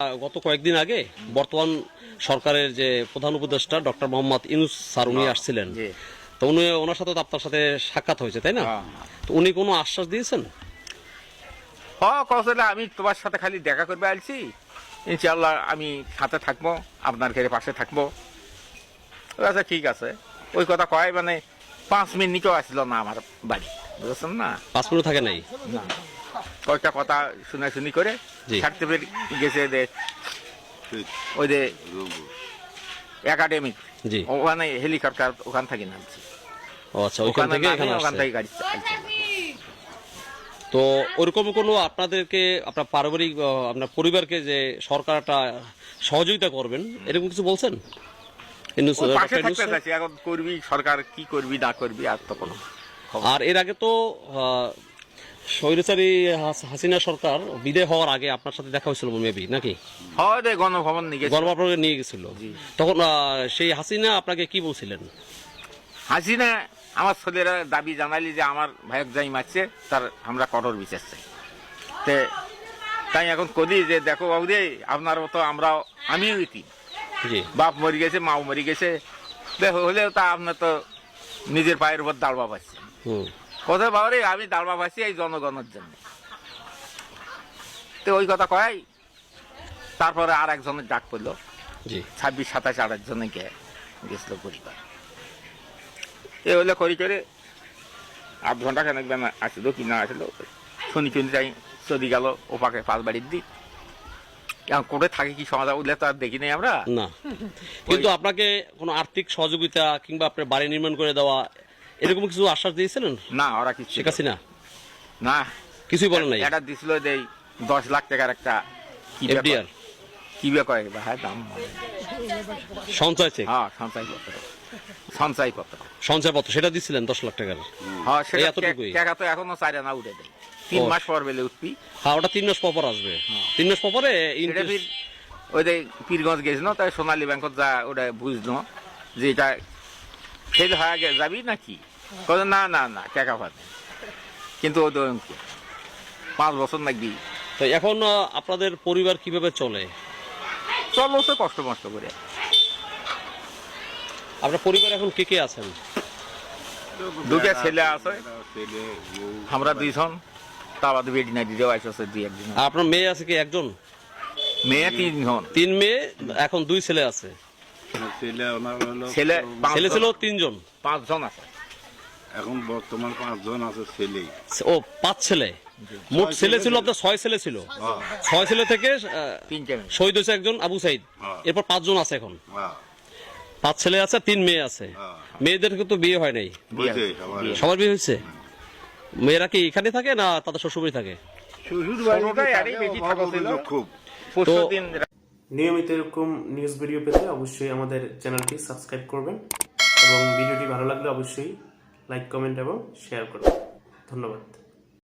গত কয়েকদিন আগে বর্তমান সরকারের যে প্রধান উপদেষ্টা ডক্টর মোহাম্মদ ইউনূস স্যার উনি আসছিলেন, তো ওনার সাথে তো আপনার সাথে সাক্ষাৎ হয়েছে তাই না? তো উনি কোনো আশ্বাস দিয়েছেন? কৌশলে আমি তোমার সাথে খালি দেখা করবে আসছি, ইনশাআল্লাহ আমি সাথে থাকবো, আপনার ঘরে পাশে থাকবো। আচ্ছা ঠিক আছে, ওই কথা কয় মানে 5 মিনিটও আসলো না আমার বাড়ি, বুঝছেন না? 5 মিনিট থাকে নাই না, কয়েকটা কথা শুনাশুনি করে থাকতে পেরে গেছে ওই যে একাডেমিক, ওখানে হেলিকপ্টার ওখান থেকে নামছি। ও আচ্ছা, ওখান থেকে গাড়ি। তো ওরকম কোনো আপনাদেরকে আপনার পারিবারিক আপনার পরিবারকে যে সরকারটা সহযোগিতা করবেন এরকম কিছু বলছেন? এখন করবি সরকার কি করবি না করবি আর তো কোনো। আর এর আগে তো স্বৈরাচারী হাসিনা সরকার বিদায় হওয়ার আগে আপনার সাথে দেখা হয়েছিল মেবি নাকি? গণভবন নিয়ে গেছিল, তখন সেই হাসিনা আপনাকে কি বলছিলেন? হাসিনা আমার ছেলেরা দাবি জানালি যে আমার ভাইক যাই মারছে তার আমরা কঠোর বিচার চাই। তাই এখন কদি যে দেখো বাবু রে, আপনার মতো আমরাও, আমিও ইতি, বাপ মরি গেছে, মাও মরি গেছে, দেখো হলেও তা আপনার তো নিজের পায়ের উপর দাঁড়বা পাচ্ছেন। কোথায় বাবা রে, আমি দাঁড়বা পাচ্ছি এই জনগণের জন্য। তো ওই কথা কয়, তারপরে আর একজনের ডাক পড়লো, 26-27 আর একজনে গেছিল পরিবার। এ হলে করি করে 8 ঘন্টা খানেক আসলো কি না আসলো শুনি যাই চলি গেল ও পাকে 5 বাড়ির দিক। এখন কোর্টে থাকে কি সমাধান উঠলে তো আর দেখি নাই আমরা না। কিন্তু আপনাকে কোনো আর্থিক সহযোগিতা কিংবা আপনার বাড়ি নির্মাণ করে দেওয়া এরকম কিছু আশ্বাস দিয়েছিলেন? না, ওরা কিছু শেখ হাসিনা না, কিছুই বলেন নাই। এটা দিছিল যে 10 লাখ টাকার একটা এফডিআর কি কয় হ্যাঁ দাম সঞ্চয় চেক, হ্যাঁ সঞ্চয়পত্র সেটা দিচ্ছিলেন 10 লাখ টাকার। হ্যাঁ, সেটা টাকা তো এখনো চাইরে না উঠে দেয়, 3 মাস পর বেলে উঠবি। হ্যাঁ, ওটা 3 মাস পর আসবে। 3 মাস পরে ওই যে পীরগঞ্জ গেছিল, তাই সোনালী ব্যাংকত যা ওটা বুঝলো যে এটা ফেল হয়ে যাবি নাকি, না না না টাকা পাবে, কিন্তু ও তো 5 বছর নাকি। তো এখন আপনাদের পরিবার কিভাবে চলে? চলছে কষ্ট মষ্ট করে। আপনার পরিবার এখন কে কে আছেন? 2টা ছেলে আছে, আমরা 2 জন, তা বাদে বেটি না দিতেও আসছে 2-1 জন। আপনার মেয়ে আছে কি? একজন মেয়ে, 3 জন। 3 মেয়ে, এখন 2 ছেলে আছে। ছেলে ছিল 3 জন, 5 জন আছে এখন বর্তমান 5 জন আছে ছেলে। ও 5 ছেলে, মোট ছেলে ছিল আপনার 6 ছেলে ছিল। 6 ছেলে থেকে 3টা শহীদ হয়েছে একজন, আবু সাইদ, এরপর 5 জন আছে এখন। 5 ছেলে আছে, 3 মেয়ে আছে। মেয়েদের কিন্তু বিয়ে হয় নাই, সবার বিয়ে হয়েছে। মেয়েরা কি এখানে থাকে না তাদের শ্বশুরবাড়ি থাকে? নিয়মিত এরকম নিউজ ভিডিও পেতে অবশ্যই আমাদের চ্যানেলটি সাবস্ক্রাইব করবেন এবং ভিডিওটি ভালো লাগলে অবশ্যই লাইক, কমেন্ট এবং শেয়ার করবেন। ধন্যবাদ।